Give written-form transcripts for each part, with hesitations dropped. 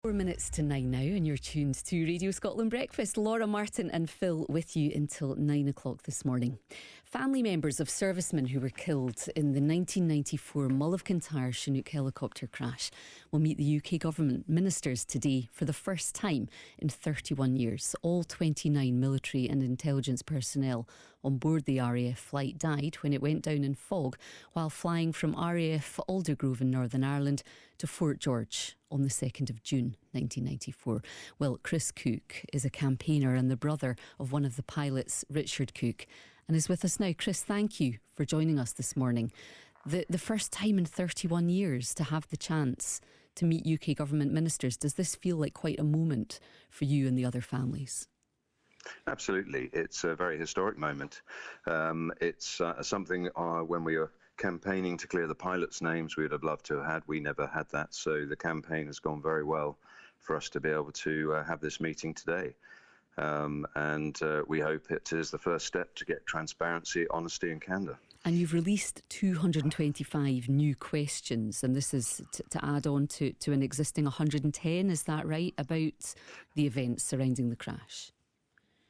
4 minutes to 9 now, and you're tuned to Radio Scotland Breakfast. Laura, Martin and Phil with you until 9 o'clock this morning. Family members of servicemen who were killed in the 1994 Mull of Kintyre Chinook helicopter crash will meet the UK Government ministers today for the first time in 31 years. All 29 military and intelligence personnel on board the RAF flight died when it went down in fog while flying from RAF Aldergrove in Northern Ireland to Fort George on the 2nd of June 1994. Well, Chris Cook is a campaigner and the brother of one of the pilots, Richard Cook, and is with us now. Chris, thank you for joining us this morning. The first time in 31 years to have the chance to meet UK Government ministers. Does this feel like quite a moment for you and the other families? Absolutely. It's a very historic moment. It's something when we were campaigning to clear the pilots' names we would have loved to have had. We never had that, so the campaign has gone very well for us to be able to have this meeting today. And we hope it is the first step to get transparency, honesty and candour. And you've released 225 new questions, and this is to add on to an existing 110, is that right, about the events surrounding the crash?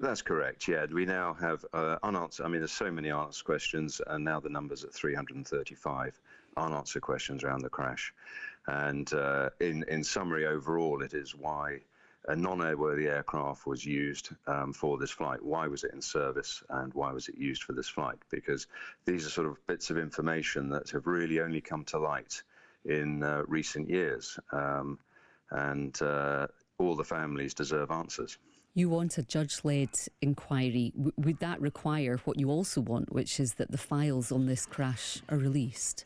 That's correct, yeah. We now have unanswered, there's so many unanswered questions, and now the number's at 335 unanswered questions around the crash. And in summary, overall, it is why a non-airworthy aircraft was used for this flight. Why was it in service, and why was it used for this flight? Because these are sort of bits of information that have really only come to light in recent years. And all the families deserve answers. You want a judge-led inquiry. Would that require what you also want, which is that the files on this crash are released?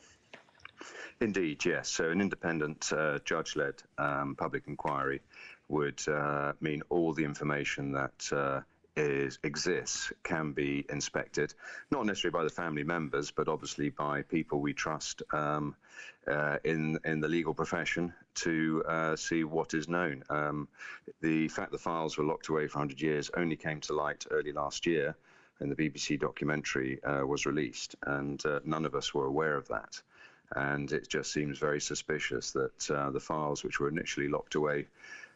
Indeed, yes. So an independent judge-led public inquiry would mean all the information that exists can be inspected, not necessarily by the family members, but obviously by people we trust in the legal profession to see what is known. The fact the files were locked away for 100 years only came to light early last year, and the BBC documentary was released, and none of us were aware of that. And it just seems very suspicious that the files, which were initially locked away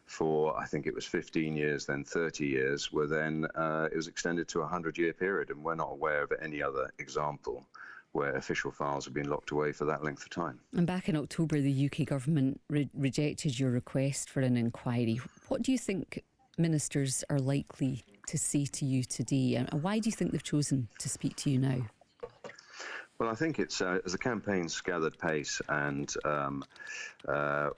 for, I think it was 15 years, then 30 years, were then, it was extended to a 100-year period, and we're not aware of any other example where official files have been locked away for that length of time. And back in October, the UK Government rejected your request for an inquiry. What do you think ministers are likely to say to you today, and why do you think they've chosen to speak to you now? Well, I think it's as the campaign's gathered pace, and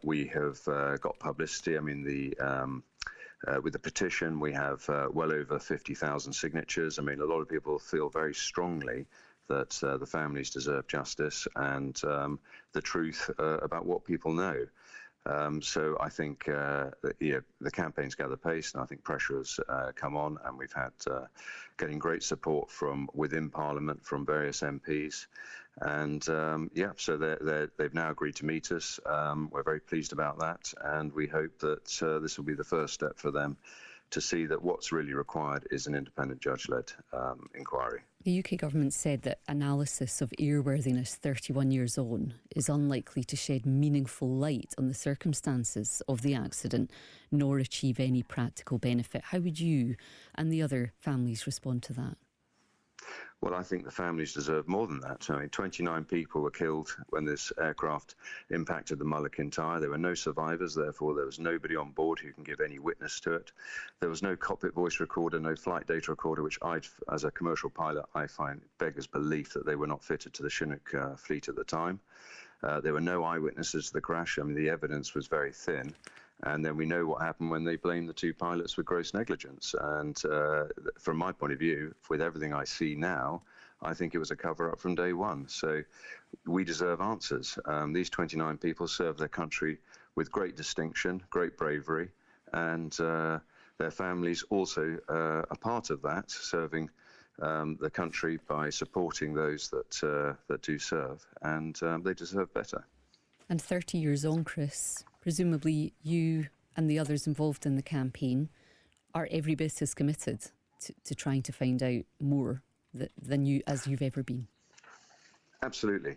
we have got publicity. With the petition, we have well over 50,000 signatures. A lot of people feel very strongly that the families deserve justice and the truth about what people know. So I think the campaign's gathered pace, and I think pressure has come on, and we've had getting great support from within Parliament, from various MPs, and so they've now agreed to meet us. We're very pleased about that, and we hope that this will be the first step for them to see that what's really required is an independent judge-led inquiry. The UK Government said that analysis of airworthiness 31 years on is unlikely to shed meaningful light on the circumstances of the accident, nor achieve any practical benefit. How would you and the other families respond to that? Well, I think the families deserve more than that. 29 people were killed when this aircraft impacted the Mull of Kintyre. There were no survivors, therefore there was nobody on board who can give any witness to it. There was no cockpit voice recorder, no flight data recorder, which as a commercial pilot, I find beggars belief that they were not fitted to the Chinook fleet at the time. There were no eyewitnesses to the crash. The evidence was very thin. And then we know what happened when they blamed the two pilots for gross negligence. And from my point of view, with everything I see now, I think it was a cover-up from day one. So we deserve answers. These 29 people served their country with great distinction, great bravery, and their families also are part of that, serving the country by supporting those that do serve, and they deserve better. And 30 years on, Chris, presumably you and the others involved in the campaign are every bit as committed to trying to find out more than you as you've ever been. Absolutely,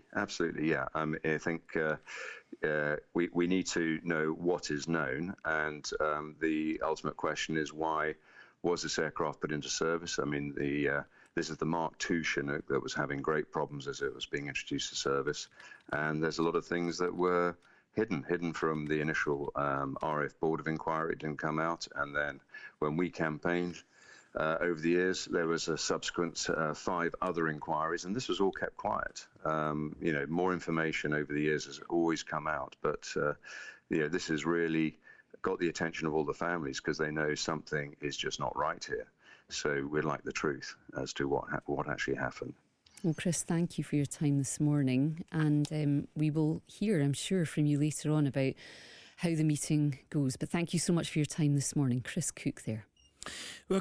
yeah. I think we need to know what is known, and the ultimate question is, why was this aircraft put into service? I mean, this is the Mark II Chinook that was having great problems as it was being introduced to service, and there's a lot of things that were hidden from the initial RAF Board of Inquiry. It didn't come out, and then when we campaigned over the years, there was a subsequent 5 other inquiries, and this was all kept quiet. More information over the years has always come out, but this has really got the attention of all the families because they know something is just not right here. So we'd like the truth as to what actually happened. Well, Chris, thank you for your time this morning, and we will hear, I'm sure, from you later on about how the meeting goes. But thank you so much for your time this morning. Chris Cook there. Well,